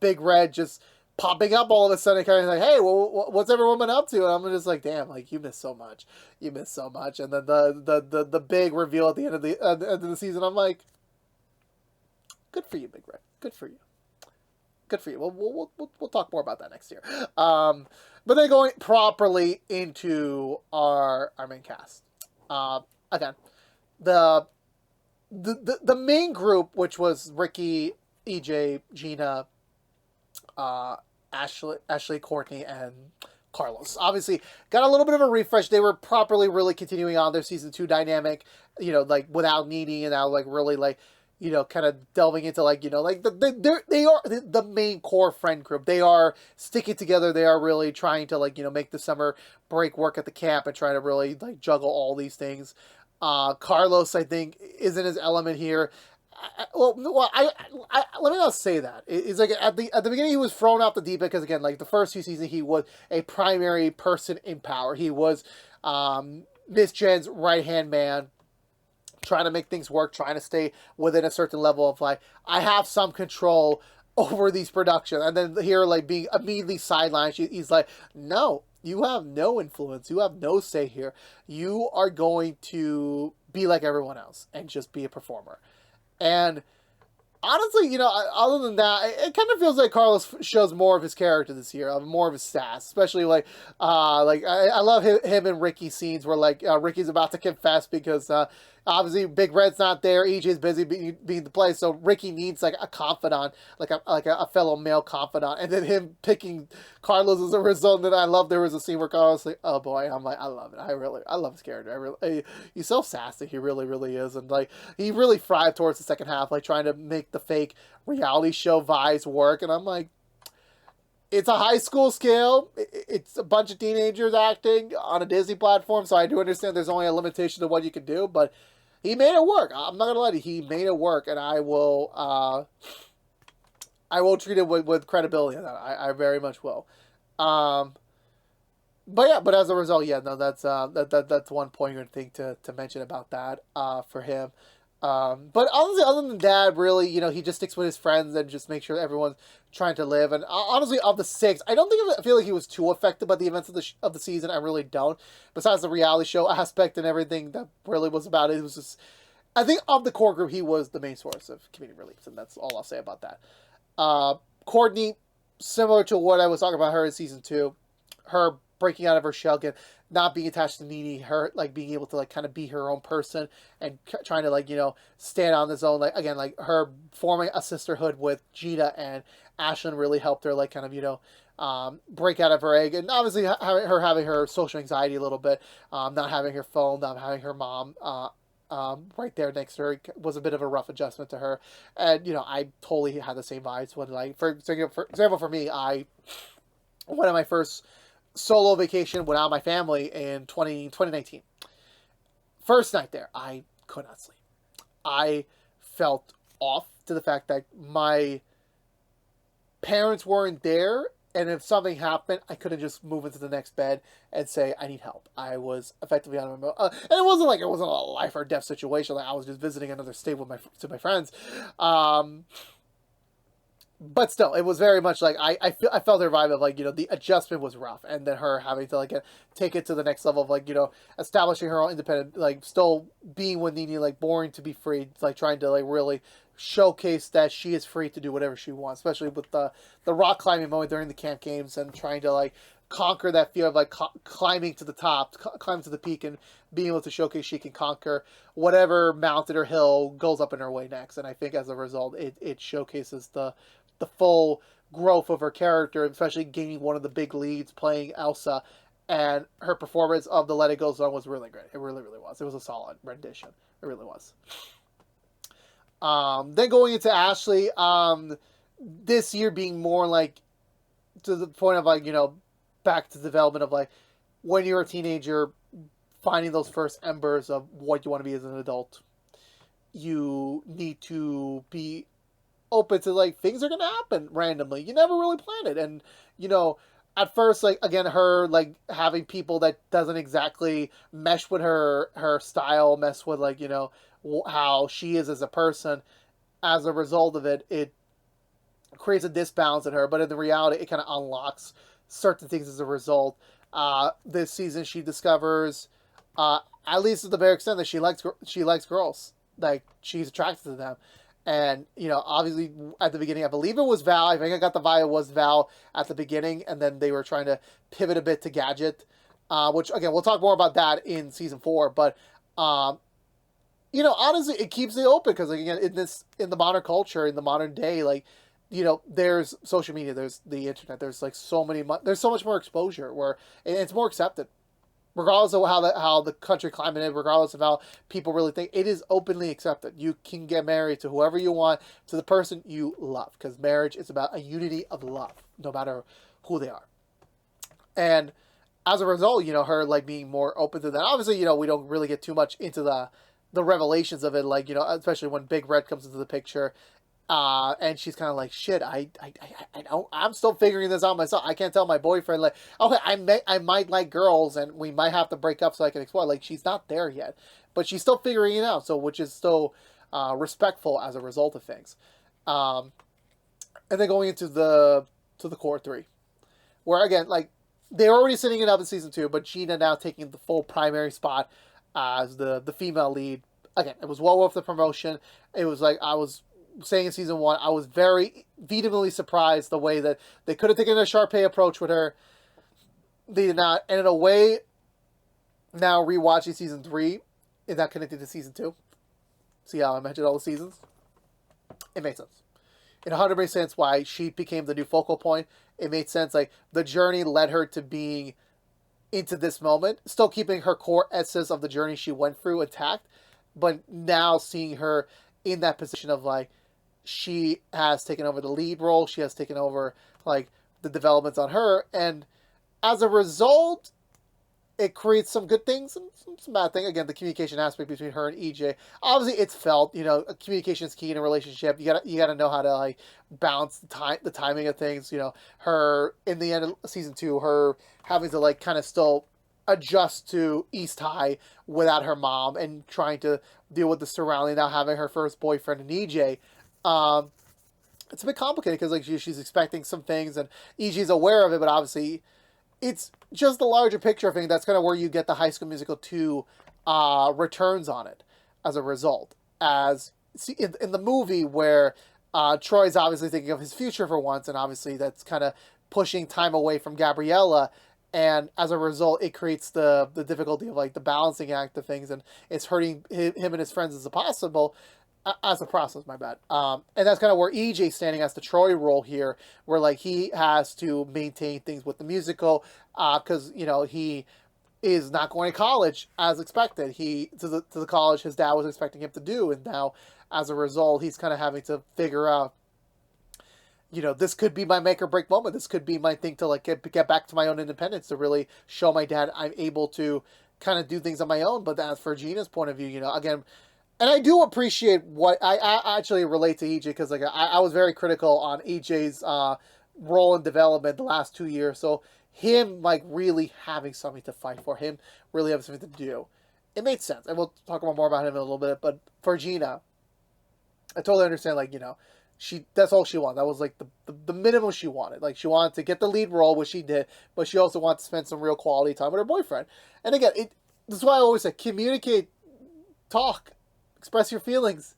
Big Red just popping up all of a sudden, kind of like, hey, well, what's everyone been up to? And I'm just like, damn, like you missed so much, and then the big reveal at the end of the season, I'm like, good for you, Big Red, good for you. Good for you. We'll talk more about that next year. But then going properly into our main cast. Again, the main group, which was Ricky, EJ, Gina, Ashley, Courtney, and Carlos. Obviously, got a little bit of a refresh. They were properly really continuing on their season 2 dynamic, like without needing, and now like really like, kind of delving into like, like they are the main core friend group. They are sticking together. They are really trying to like, make the summer break work at the camp and trying to really like juggle all these things. Carlos, I think, is in his element here. let me not say that. It's like at the beginning he was thrown off the deep end because again, like the first 2 seasons, he was a primary person in power. He was Miss Jen's right hand man, trying to make things work, trying to stay within a certain level of like I have some control over these productions, and then here like being immediately sidelined, he's like, no, you have no influence, you have no say here. You are going to be like everyone else and just be a performer. And honestly, you know, other than that, it kind of feels like Carlos shows more of his character this year, more of his sass, especially like I love him and Ricky scenes where like Ricky's about to confess because obviously Big Red's not there, EJ's busy being the play, so Ricky needs like a confidant, like a fellow male confidant, and then him picking Carlos as a result. And I love there was a scene where Carlos like, oh boy, I'm like, I love it, I love his character, he's so sassy, he really is, and like he really thrived towards the second half, like trying to make the fake reality show vibes work, and I'm like, it's a high school scale. It's a bunch of teenagers acting on a Disney platform, so I do understand there's only a limitation to what you can do, but he made it work. I'm not gonna lie to you, he made it work, and I will treat it with credibility. I very much will. But yeah, but as a result, yeah, no, that's one poignant thing to mention about that for him. But honestly, other than that, really, you know, he just sticks with his friends and just makes sure everyone's trying to live. And honestly, of the 6, I feel like he was too affected by the events of the season. I really don't. Besides the reality show aspect and everything that really was about it, it was just, I think of the core group, he was the main source of comedic relief, and that's all I'll say about that. Courtney, similar to what I was talking about her in season 2, her breaking out of her shell, again, not being attached to Nene, her like being able to like kind of be her own person and trying to like, you know, stand on his own. Like again, like her forming a sisterhood with Gina and Ashlyn really helped her like kind of, you know, break out of her egg, and obviously having her social anxiety a little bit, not having her phone, not having her mom right there next to her was a bit of a rough adjustment to her. And you know, I totally had the same vibes when like for example for me, one of my first solo vacation without my family in 2019. First night there, I could not sleep. I felt off to the fact that my parents weren't there, and if something happened, I couldn't just move into the next bed and say, I need help. I was effectively on my and it wasn't like it wasn't a life or death situation. Like I was just visiting another state with my friends. But still, it was very much like I felt her vibe of like, you know, the adjustment was rough, and then her having to like take it to the next level of like, you know, establishing her own independent, like still being with Nene, like boring to be free, like trying to like really showcase that she is free to do whatever she wants, especially with the rock climbing moment during the camp games and trying to like conquer that fear of like climbing to the top, climbing to the peak, and being able to showcase she can conquer whatever mountain or hill goes up in her way next. And I think as a result, it showcases the full growth of her character, especially gaining one of the big leads playing Elsa, and her performance of the Let It Go song was really great. It really was. It was a solid rendition. It really was. Then going into Ashley, this year being more like to the point of like, you know, back to the development of like when you're a teenager, finding those first embers of what you want to be as an adult. You need to be open to like things are gonna happen randomly. You never really plan it, and you know, at first, like again, her like having people that doesn't exactly mesh with her style, mess with like, you know, how she is as a person. As a result of it, it creates a disbalance in her. But in the reality, it kind of unlocks certain things as a result. This season, she discovers, at least to the very extent that she likes girls, like she's attracted to them. And, you know, obviously at the beginning, I believe it was Val. I think I got the vibe it was Val at the beginning. And then they were trying to pivot a bit to Gadget, which, again, we'll talk more about that in season 4. But, you know, honestly, it keeps it open because, like, again, in the modern culture, in the modern day, like, you know, there's social media, there's the internet, there's, like, there's so much more exposure where it's more accepted. Regardless of how the country climate is, regardless of how people really think, it is openly accepted. You can get married to whoever you want, to the person you love, because marriage is about a unity of love, no matter who they are. And as a result, you know, her like being more open to that. Obviously, you know, we don't really get too much into the revelations of it, like, you know, especially when Big Red comes into the picture, and she's kind of like, shit, I don't, I'm still figuring this out myself. I can't tell my boyfriend, like, okay, I might like girls, and we might have to break up so I can explore. Like, she's not there yet, but she's still figuring it out. So, which is still respectful as a result of things. And then going into the core three, where again, like, they're already setting it up in season 2, but Gina now taking the full primary spot as the female lead. Again, it was well worth the promotion. It was like I was saying in season 1, I was very vehemently surprised the way that they could have taken a Sharpay approach with her. They did not. And in a way, now rewatching season 3, is that connected to season 2? See how I mentioned all the seasons? It made sense. It 100% made sense why she became the new focal point. It made sense, like, the journey led her to being into this moment, still keeping her core essence of the journey she went through intact, but now seeing her in that position of, like, she has taken over the lead role, she has taken over, like, the developments on her, and as a result, it creates some good things and some bad things. Again, the communication aspect between her and EJ. Obviously, it's felt, you know, communication is key in a relationship. You gotta know how to, like, balance the timing of things. You know, her in the end of season 2, her having to, like, kind of still adjust to East High without her mom and trying to deal with the surrounding, now having her first boyfriend in EJ. It's a bit complicated because, like, she's expecting some things and EJ's aware of it, but obviously it's just the larger picture thing. That's kind of where you get the High School Musical 2 returns on it as a result. As in the movie where Troy's obviously thinking of his future for once, and obviously that's kind of pushing time away from Gabriella, and as a result, it creates the difficulty of, like, the balancing act of things, and it's hurting him and his friends as possible. As a process, my bad. And that's kind of where EJ's standing as the Troy role here, where, like, he has to maintain things with the musical, because, you know, he is not going to college as expected. To the college his dad was expecting him to do, and now, as a result, he's kind of having to figure out, you know, this could be my make or break moment. This could be my thing to, like, get back to my own independence, to really show my dad I'm able to kind of do things on my own. But as for Gina's point of view, you know, again, and I do appreciate what I actually relate to EJ, because, like, I was very critical on EJ's role and development the last 2 years. So him, like, really having something to fight for, him really having something to do, it made sense. And we'll talk more about him in a little bit. But for Gina, I totally understand, like, you know, that's all she wanted. That was, like, the minimum she wanted. Like, she wanted to get the lead role, which she did, but she also wanted to spend some real quality time with her boyfriend. And again, this is why I always say, communicate, talk, express your feelings.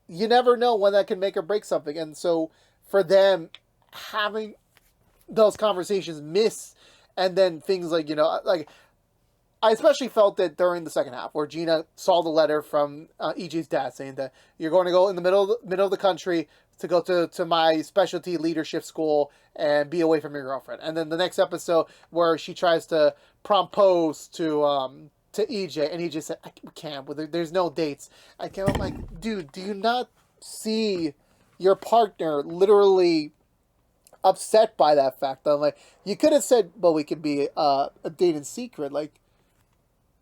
You never know when that can make or break something. And so for them, having those conversations miss, and then things like, you know, like, I especially felt that during the second half, where Gina saw the letter from EJ's dad saying that you're going to go in the middle of the country to go to my specialty leadership school and be away from your girlfriend. And then the next episode where she tries to propose to EJ, and EJ said, I can't, there's no dates. I'm like, dude, do you not see your partner literally upset by that fact? I'm like, you could have said, well, we could be a date in secret. Like,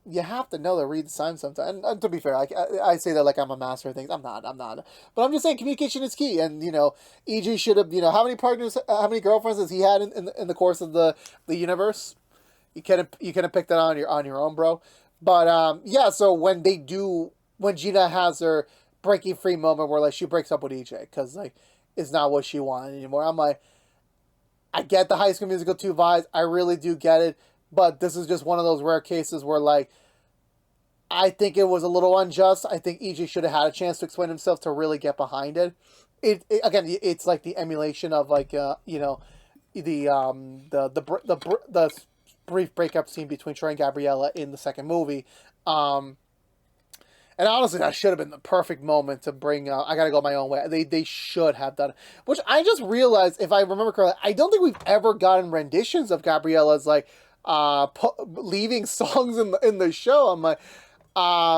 you have to know to read the signs sometimes. And to be fair, I say that like I'm a master of things. I'm not. But I'm just saying communication is key. And, you know, EJ should have, you know, how many girlfriends has he had in the course of the universe? You could have picked that on your own, bro. But yeah, so when Gina has her breaking free moment where, like, she breaks up with EJ because, like, it's not what she wanted anymore, I'm like, I get the High School Musical 2 vibes. I really do get it. But this is just one of those rare cases where, like, I think it was a little unjust. I think EJ should have had a chance to explain himself to really get behind it. Again, it's like the emulation of, like, you know, the brief breakup scene between Troy and Gabriella in the second movie. And honestly, that should have been the perfect moment to bring I Gotta Go My Own Way. They should have done it. Which I just realized, if I remember correctly, I don't think we've ever gotten renditions of Gabriella's, like, leaving songs in the show. I'm like,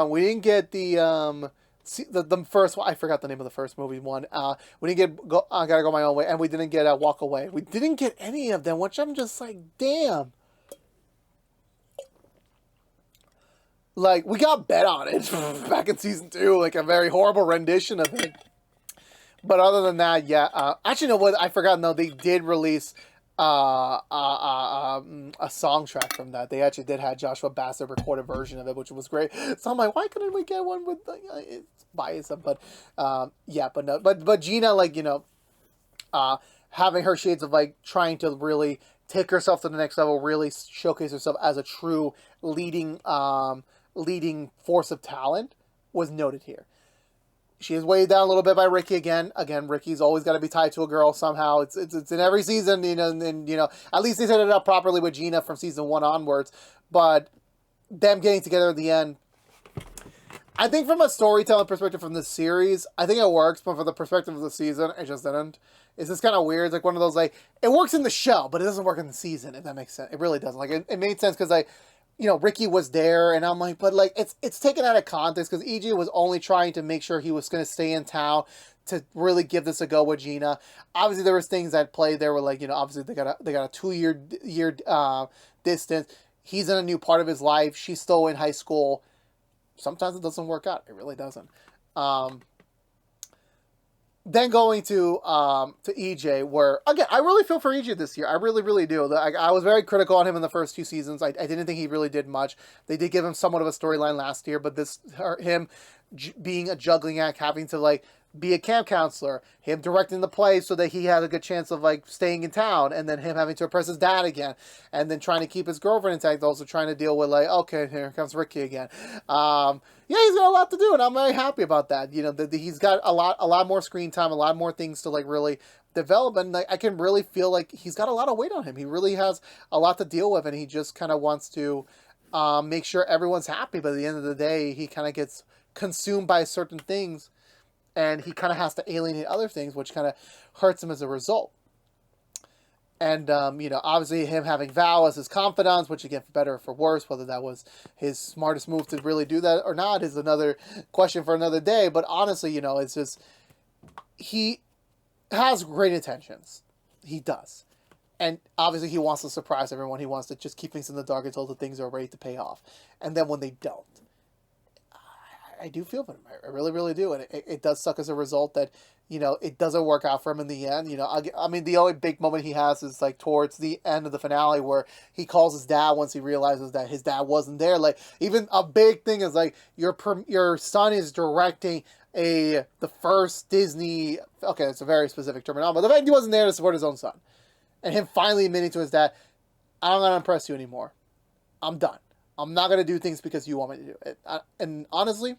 we didn't get the first one. I forgot the name of the first movie one. We didn't get I Gotta Go My Own Way, and we didn't get Walk Away. We didn't get any of them, which I'm just like, damn. like, we got bet on it back in season 2, like a very horrible rendition of it. But other than that, yeah. Actually, no, what I forgot. No, they did release a song track from that. They actually did have Joshua Bassett record a version of it, which was great. So I'm like, why couldn't we get one with it's biased? But yeah, but no, but Gina, like, you know, having her shades of like trying to really take herself to the next level, really showcase herself as a true leading force of talent was noted here. She is weighed down a little bit by Ricky again. Again, Ricky's always got to be tied to a girl somehow. It's in every season, you know, and you know, at least they set it up properly with Gina from season 1 onwards. But them getting together at the end, I think from a storytelling perspective from this series, I think it works, but from the perspective of the season, it just didn't. It's just kind of weird. It's like one of those, like, it works in the show, but it doesn't work in the season, if that makes sense. It really doesn't. Like, it made sense because, like, you know, Ricky was there, and I'm like, but, like, it's taken out of context, because EJ was only trying to make sure he was going to stay in town to really give this a go with Gina. Obviously, there was things that played there were, like, you know, obviously they got a 2-year distance. He's in a new part of his life. She's still in high school. Sometimes it doesn't work out. It really doesn't. Then going to EJ, where, again, I really feel for EJ this year. I really, really do. I was very critical on him in the first 2 seasons. I didn't think he really did much. They did give him somewhat of a storyline last year, but him being a juggling act, having to, like, be a camp counselor, him directing the play so that he had a good chance of, like, staying in town, and then him having to impress his dad again, and then trying to keep his girlfriend intact, also trying to deal with, like, okay, here comes Ricky again. Yeah, he's got a lot to do, and I'm very happy about that. You know, he's got a lot more screen time, a lot more things to, like, really develop, and, like, I can really feel like he's got a lot of weight on him. He really has a lot to deal with, and he just kind of wants to make sure everyone's happy, but at the end of the day, he kind of gets consumed by certain things, and he kind of has to alienate other things, which kind of hurts him as a result. And, you know, obviously him having Val as his confidant, which, again, for better or for worse, whether that was his smartest move to really do that or not is another question for another day. But honestly, you know, it's just, he has great intentions. He does. And obviously he wants to surprise everyone. He wants to just keep things in the dark until the things are ready to pay off. And then when they don't, I do feel for him. I really, really do. And it does suck as a result that, you know, it doesn't work out for him in the end. You know, I mean, the only big moment he has is, like, towards the end of the finale where he calls his dad once he realizes that his dad wasn't there. Like, even a big thing is, like, your son is directing the first Disney, okay, it's a very specific terminology, but the fact he wasn't there to support his own son. And him finally admitting to his dad, I'm not going to impress you anymore. I'm done. I'm not going to do things because you want me to do it. And honestly,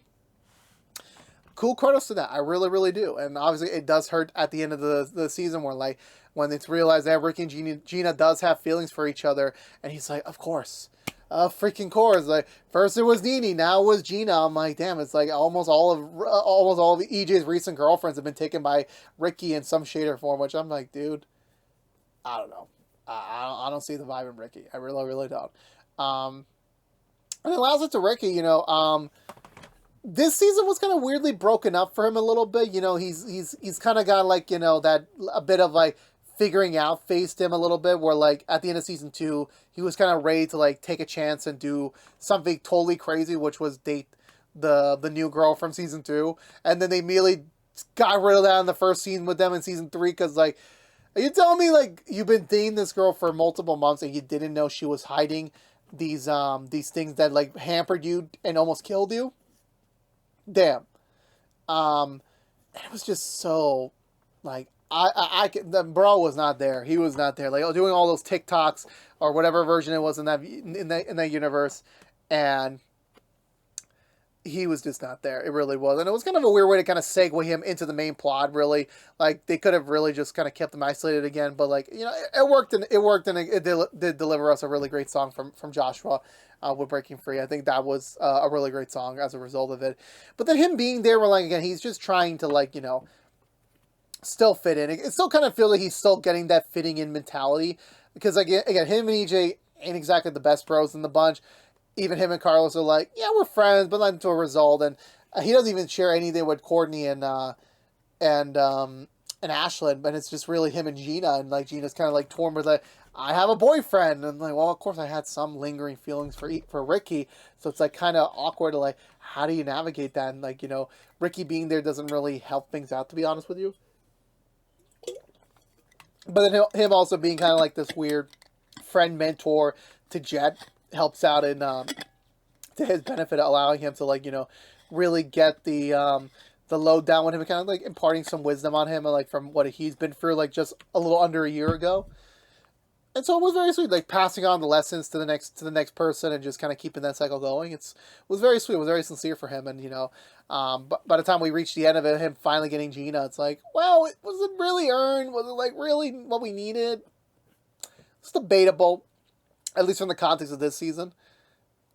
cool kudos to that. I really, really do. And obviously it does hurt at the end of the season where, like, when it's realized that Ricky and Gina does have feelings for each other. And he's like, of course. Freaking course. Like, first it was Nene, now it was Gina. I'm like, damn, it's like almost all of EJ's recent girlfriends have been taken by Ricky in some shade or form, which I'm like, dude, I don't know. I don't see the vibe in Ricky. I really, really don't. And it allows it to Ricky, you know, this season was kind of weirdly broken up for him a little bit. You know, he's kind of got, like, you know, that a bit of, like, figuring out phase to him a little bit, where, like, at the end of season 2, he was kind of ready to, like, take a chance and do something totally crazy, which was date the new girl from season 2. And then they immediately got rid of that in the first scene with them in season 3, because, like, are you telling me, like, you've been dating this girl for multiple months and you didn't know she was hiding these things that, like, hampered you and almost killed you? Damn. It was just so, like, the bro was not there. He was not there. Like, doing all those TikToks or whatever version it was in that universe, and he was just not there. It really was. And it was kind of a weird way to kind of segue him into the main plot, really. Like, they could have really just kind of kept him isolated again, but, like, you know, it worked, and it did deliver us a really great song from Joshua with Breaking Free. I think that was a really great song as a result of it. But then him being there, like, again, he's just trying to, like, you know, still fit in. It still kind of feels like he's still getting that fitting in mentality, because, again, him and EJ ain't exactly the best bros in the bunch. Even him and Carlos are like, yeah, we're friends, but not to a result. And he doesn't even share anything with Courtney and Ashlyn, but it's just really him and Gina. And, like, Gina's kind of, like, torn with, like, I have a boyfriend. And I'm like, well, of course I had some lingering feelings for Ricky. So it's like kind of awkward to like, how do you navigate that? And like, you know, Ricky being there doesn't really help things out, to be honest with you. But then him also being kind of like this weird friend mentor to Jet helps out in to his benefit, allowing him to like, you know, really get the load down with him and kind of like imparting some wisdom on him and like from what he's been through like just a little under a year ago. And so it was very sweet, like passing on the lessons to the next person and just kind of keeping that cycle going. It was very sweet. It was very sincere for him. And you know, but by the time we reached the end of it, him finally getting Gina, it's like, well, was it really earned? Was it like really what we needed? It's debatable, at least from the context of this season.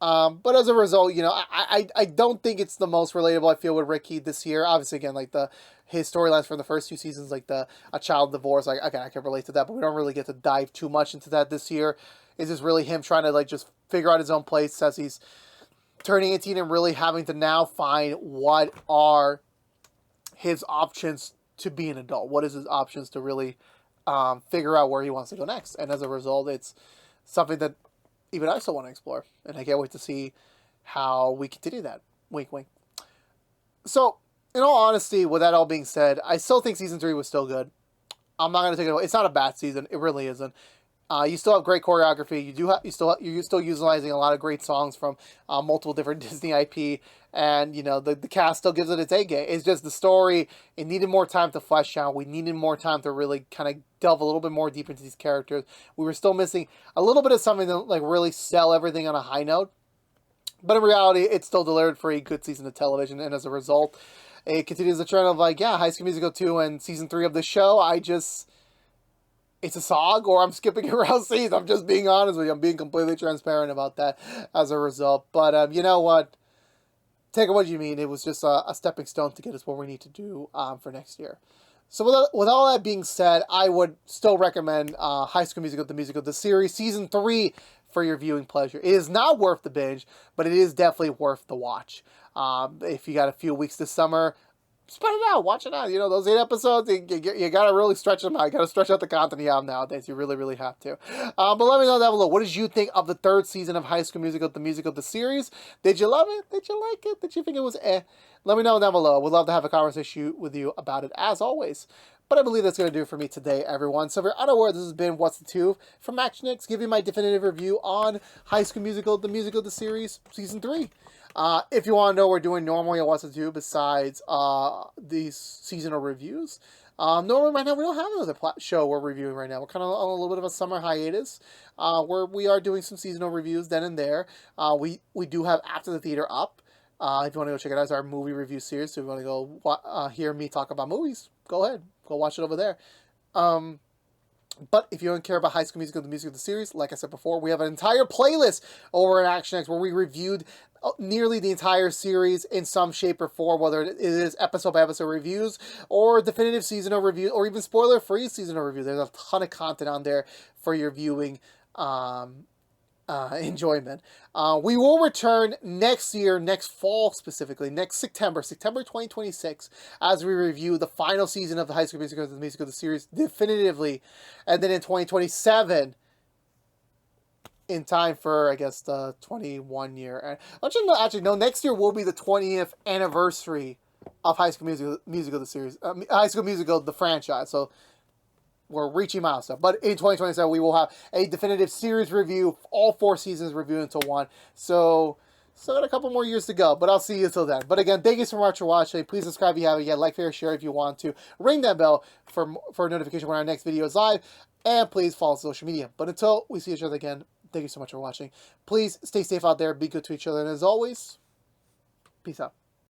But as a result, you know, I don't think it's the most relatable I feel with Ricky this year. Obviously, again, like his storylines from the first two seasons, like a child divorce, like again, I can relate to that, but we don't really get to dive too much into that this year. It's just really him trying to like just figure out his own place as he's turning 18 and really having to now find what are his options to be an adult. What is his options to really figure out where he wants to go next? And as a result, it's something that even I still want to explore. And I can't wait to see how we continue that. Wink, wink. So, in all honesty, with that all being said, I still think Season 3 was still good. I'm not going to take it away. It's not a bad season. It really isn't. You still have great choreography. You're still utilizing a lot of great songs from multiple different Disney IP, and you know the cast still gives it its A game. It's just the story. It needed more time to flesh out. We needed more time to really kind of delve a little bit more deep into these characters. We were still missing a little bit of something to like really sell everything on a high note. But in reality, it's still delivered for a good season of television, and as a result, it continues the trend of like, yeah, High School Musical 2 and Season 3 of the show. It's a SOG, or I'm skipping around scenes. I'm just being honest with you. I'm being completely transparent about that as a result. But you know what? Take it what you mean. It was just a stepping stone to get us where we need to do for next year. So with all that being said, I would still recommend High School Musical, the series, Season 3, for your viewing pleasure. It is not worth the binge, but it is definitely worth the watch. If you got a few weeks this summer, spread it out, watch it out. You know, those 8 episodes, you got to really stretch them out. You got to stretch out the content you have nowadays. You really, really have to. But let me know down below. What did you think of the 3rd season of High School Musical, the series? Did you love it? Did you like it? Did you think it was eh? Let me know down below. We'd love to have a conversation with you about it, as always. But I believe that's going to do it for me today, everyone. So if you're unaware, this has been What's the Tube from ActionX, giving you my definitive review on High School Musical, the series, Season 3. If you want to know what we're doing normally on What's the Tube besides these seasonal reviews, normally right now we don't have another show we're reviewing right now. We're kind of on a little bit of a summer hiatus where we are doing some seasonal reviews then and there. We do have After the Theater up. If you want to go check it out, it's our movie review series. So if you want to go hear me talk about movies, go ahead. Go watch it over there. But if you don't care about High School Musical, the series, like I said before, we have an entire playlist over at ActionX where we reviewed nearly the entire series in some shape or form, whether it is episode by episode reviews or definitive seasonal review or even spoiler-free seasonal review. There's a ton of content on there for your viewing enjoyment. We will return next year, next fall specifically, next September 2026, as we review the final season of the High School Musical, the series definitively, and then in 2027, in time for, I guess, the 21 year. Actually, no, next year will be the 20th anniversary of High School Musical, the series, High School Musical, the franchise. So we're reaching milestone. But in 2027, we will have a definitive series review, all 4 seasons reviewed into one. So still got a couple more years to go, but I'll see you till then. But again, thank you so much for watching. Please subscribe if you haven't yet. Like, favorite, share if you want to. Ring that bell for a notification when our next video is live. And please follow social media. But until we see each other again, thank you so much for watching. Please stay safe out there. Be good to each other. And as always, peace out.